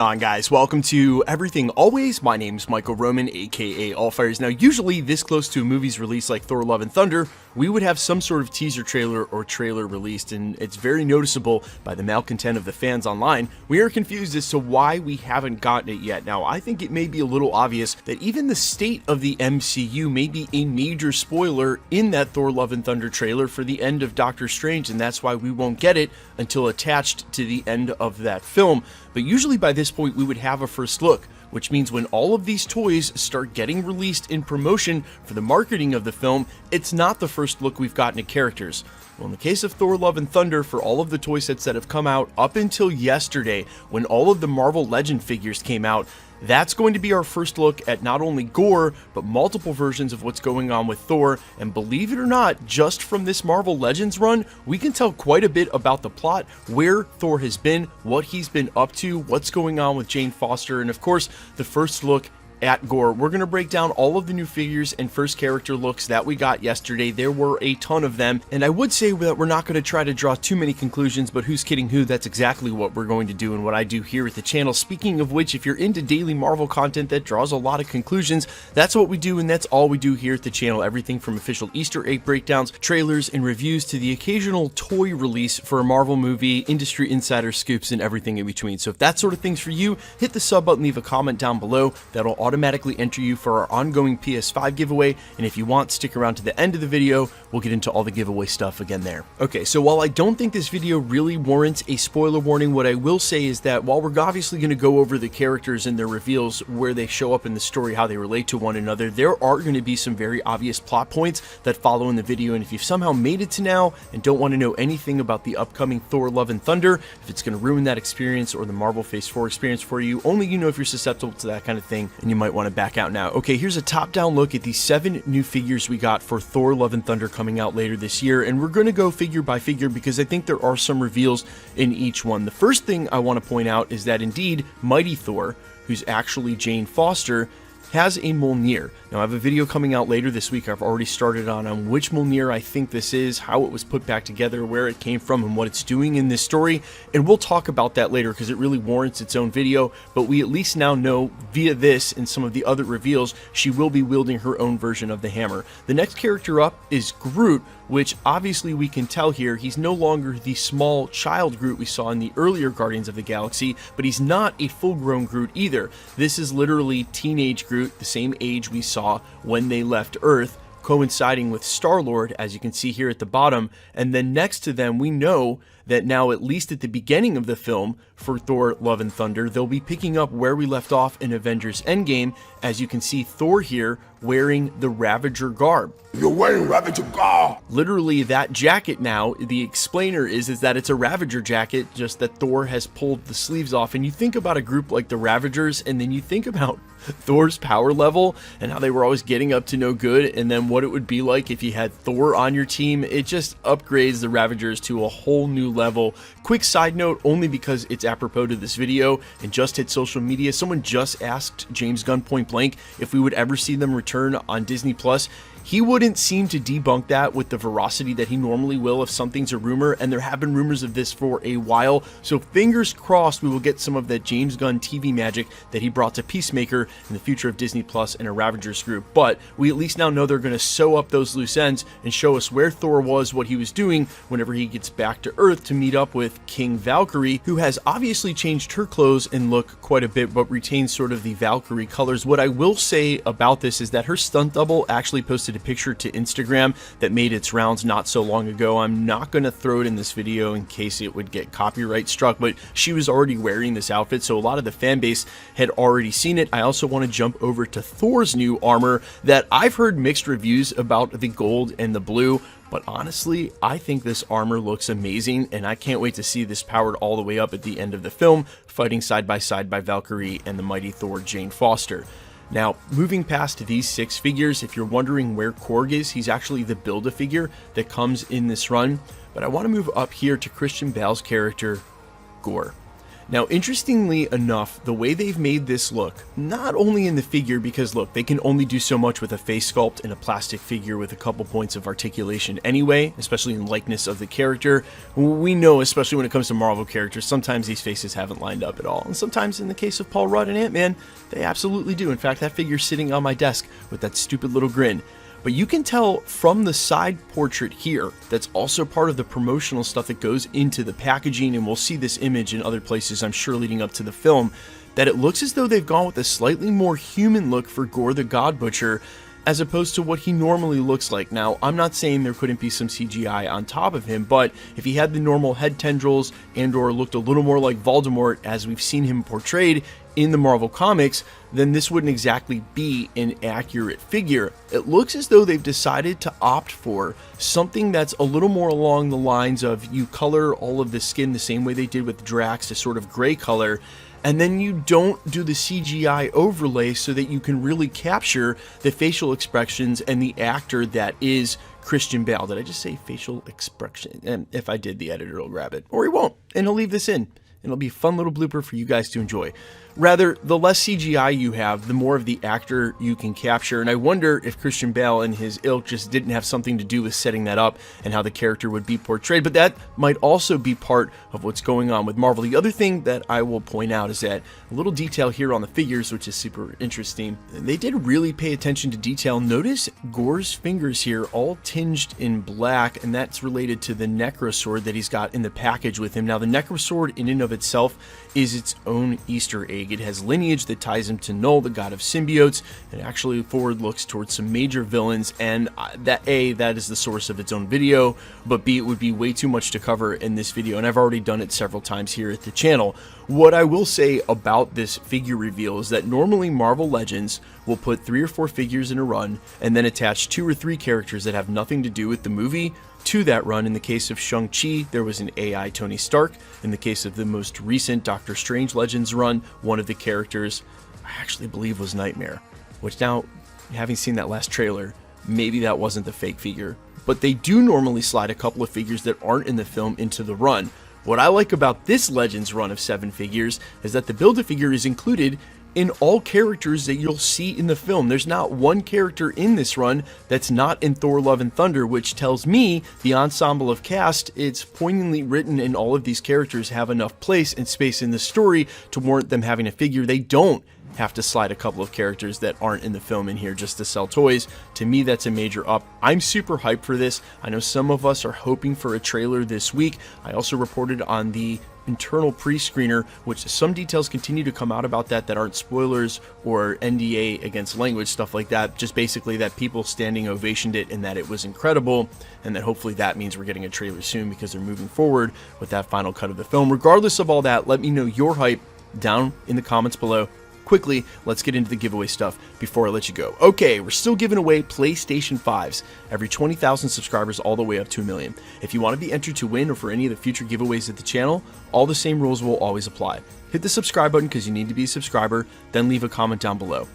On guys, welcome to Everything Always. My name's Michael Roman, aka Allfires. Now, usually this close to a movie's release like Thor: Love and Thunder, we would have some sort of teaser trailer or trailer released, and it's very noticeable by the malcontent of the fans online. We are confused as to why we haven't gotten it yet. Now, I think it may be a little obvious that even the state of the MCU may be a major spoiler in that Thor: Love and Thunder trailer for the end of Doctor Strange, and that's why we won't get it until attached to the end of that film. But usually by this point we would have a first look, which means when all of these toys start getting released in promotion for the marketing of the film, it's not the first look we've gotten at characters. Well, in the case of Thor: Love and Thunder, for all of the toy sets that have come out up until yesterday, when all of the Marvel Legend figures came out, that's going to be our first look at not only Gorr, but multiple versions of what's going on with Thor. And believe it or not, just from this Marvel Legends run, we can tell quite a bit about the plot, where Thor has been, what he's been up to, what's going on with Jane Foster, and of course, the first look at Gorr. We're going to break down all of the new figures and first character looks that we got yesterday. There were a ton of them, and I would say that we're not going to try to draw too many conclusions, but who's kidding who? That's exactly what we're going to do and what I do here at the channel. Speaking of which, if you're into daily Marvel content that draws a lot of conclusions, that's what we do, and that's all we do here at the channel. Everything from official Easter egg breakdowns, trailers, and reviews to the occasional toy release for a Marvel movie, industry insider scoops, and everything in between. So if that sort of thing's for you, hit the sub button, leave a comment down below. That'll automatically enter you for our ongoing PS5 giveaway, and if you want, stick around to the end of the video. We'll get into all the giveaway stuff again there. Okay, so while I don't think this video really warrants a spoiler warning, what I will say is that while we're obviously going to go over the characters and their reveals, where they show up in the story, how they relate to one another, there are going to be some very obvious plot points that follow in the video, and if you've somehow made it to now and don't want to know anything about the upcoming Thor: Love and Thunder, if it's going to ruin that experience or the Marvel Phase 4 experience for you, only you know if you're susceptible to that kind of thing, and you might want to back out now. Okay, here's a top-down look at the 7 new figures we got for Thor: Love and Thunder coming out later this year, and we're going to go figure by figure because I think there are some reveals in each one. The first thing I want to point out is that indeed, Mighty Thor, who's actually Jane Foster, has a Mjolnir. Now, I have a video coming out later this week I've already started on which Mjolnir I think this is, how it was put back together, where it came from, and what it's doing in this story, and we'll talk about that later because it really warrants its own video, but we at least now know via this and some of the other reveals she will be wielding her own version of the hammer. The next character up is Groot, which obviously we can tell here he's no longer the small child Groot we saw in the earlier Guardians of the Galaxy, but he's not a full-grown Groot either. This is literally teenage Groot, the same age we saw when they left Earth, coinciding with Star-Lord, as you can see here at the bottom. And then next to them, we know that now, at least at the beginning of the film for Thor: Love and Thunder, they'll be picking up where we left off in Avengers Endgame. As you can see, Thor here wearing the Ravager garb. You're wearing Ravager garb! Literally, that jacket now, the explainer is that it's a Ravager jacket, just that Thor has pulled the sleeves off. And you think about a group like the Ravagers, and then you think about Thor's power level and how they were always getting up to no good, and then what it would be like if you had Thor on your team. It just upgrades the Ravagers to a whole new level. Quick side note, only because it's apropos to this video and just hit social media, someone just asked James Gunn point blank if we would ever see them return on Disney Plus. He wouldn't seem to debunk that with the veracity that he normally will if something's a rumor, and there have been rumors of this for a while, so fingers crossed we will get some of that James Gunn TV magic that he brought to Peacemaker in the future of Disney Plus and a Ravagers group. But we at least now know they're going to sew up those loose ends and show us where Thor was, what he was doing whenever he gets back to Earth to meet up with King Valkyrie, who has obviously changed her clothes and look quite a bit, but retains sort of the Valkyrie colors. What I will say about this is that her stunt double actually posted a picture to Instagram that made its rounds not so long ago. I'm not going to throw it in this video in case it would get copyright struck, but she was already wearing this outfit, so a lot of the fan base had already seen it. I also want to jump over to Thor's new armor that I've heard mixed reviews about, the gold and the blue, but honestly, I think this armor looks amazing, and I can't wait to see this powered all the way up at the end of the film, fighting side by Valkyrie and the mighty Thor Jane Foster. Now, moving past these 6 figures, if you're wondering where Korg is, he's actually the Build-A-Figure that comes in this run. But I want to move up here to Christian Bale's character, Gorr. Now, interestingly enough, the way they've made this look, not only in the figure, because look, they can only do so much with a face sculpt and a plastic figure with a couple points of articulation anyway, especially in likeness of the character. We know, especially when it comes to Marvel characters, sometimes these faces haven't lined up at all. And sometimes in the case of Paul Rudd and Ant-Man, they absolutely do. In fact, that figure's sitting on my desk with that stupid little grin. But you can tell from the side portrait here, that's also part of the promotional stuff that goes into the packaging, and we'll see this image in other places, I'm sure, leading up to the film, that it looks as though they've gone with a slightly more human look for Gore the God Butcher, as opposed to what he normally looks like. Now, I'm not saying there couldn't be some CGI on top of him, but if he had the normal head tendrils and or looked a little more like Voldemort as we've seen him portrayed in the Marvel Comics, then this wouldn't exactly be an accurate figure. It looks as though they've decided to opt for something that's a little more along the lines of you color all of the skin the same way they did with Drax, a sort of gray color, and then you don't do the CGI overlay so that you can really capture the facial expressions and the actor that is Christian Bale. Did I just say facial expression? And if I did, the editor will grab it. Or he won't, and he'll leave this in. It'll be a fun little blooper for you guys to enjoy. Rather, the less CGI you have, the more of the actor you can capture, and I wonder if Christian Bale and his ilk just didn't have something to do with setting that up and how the character would be portrayed, but that might also be part of what's going on with Marvel. The other thing that I will point out is that a little detail here on the figures, which is super interesting. They did really pay attention to detail. Notice Gore's fingers here all tinged in black, and that's related to the Necrosword that he's got in the package with him. Now, the Necrosword in and of itself is its own Easter egg. It has lineage that ties him to Null, the god of symbiotes, and actually forward looks towards some major villains, and that is the source of its own video, but B, it would be way too much to cover in this video, and I've already done it several times here at the channel. What I will say about this figure reveal is that normally Marvel Legends will put 3 or 4 figures in a run and then attach 2 or 3 characters that have nothing to do with the movie to that run. In the case of Shang-Chi, there was an AI Tony Stark. In the case of the most recent Doctor Strange Legends run, one of the characters I actually believe was Nightmare, which now, having seen that last trailer, maybe that wasn't the fake figure. But they do normally slide a couple of figures that aren't in the film into the run. What I like about this Legends run of 7 figures is that the Build-A-Figure is included in all characters that you'll see in the film. There's not one character in this run that's not in Thor Love and Thunder, which tells me the ensemble of cast, it's poignantly written, and all of these characters have enough place and space in the story to warrant them having a figure. They don't have to slide a couple of characters that aren't in the film in here just to sell toys. To me, that's a major up. I'm super hyped for this. I know some of us are hoping for a trailer this week. I also reported on the internal pre-screener, which some details continue to come out about that aren't spoilers or NDA against language, stuff like that. Just basically that people standing ovationed it and that it was incredible, and that hopefully that means we're getting a trailer soon because they're moving forward with that final cut of the film. Regardless of all that, let me know your hype down in the comments below. Quickly, let's get into the giveaway stuff before I let you go. Okay, we're still giving away PlayStation 5s every 20,000 subscribers all the way up to 1 million. If you want to be entered to win or for any of the future giveaways at the channel, all the same rules will always apply. Hit the subscribe button because you need to be a subscriber, then leave a comment down below.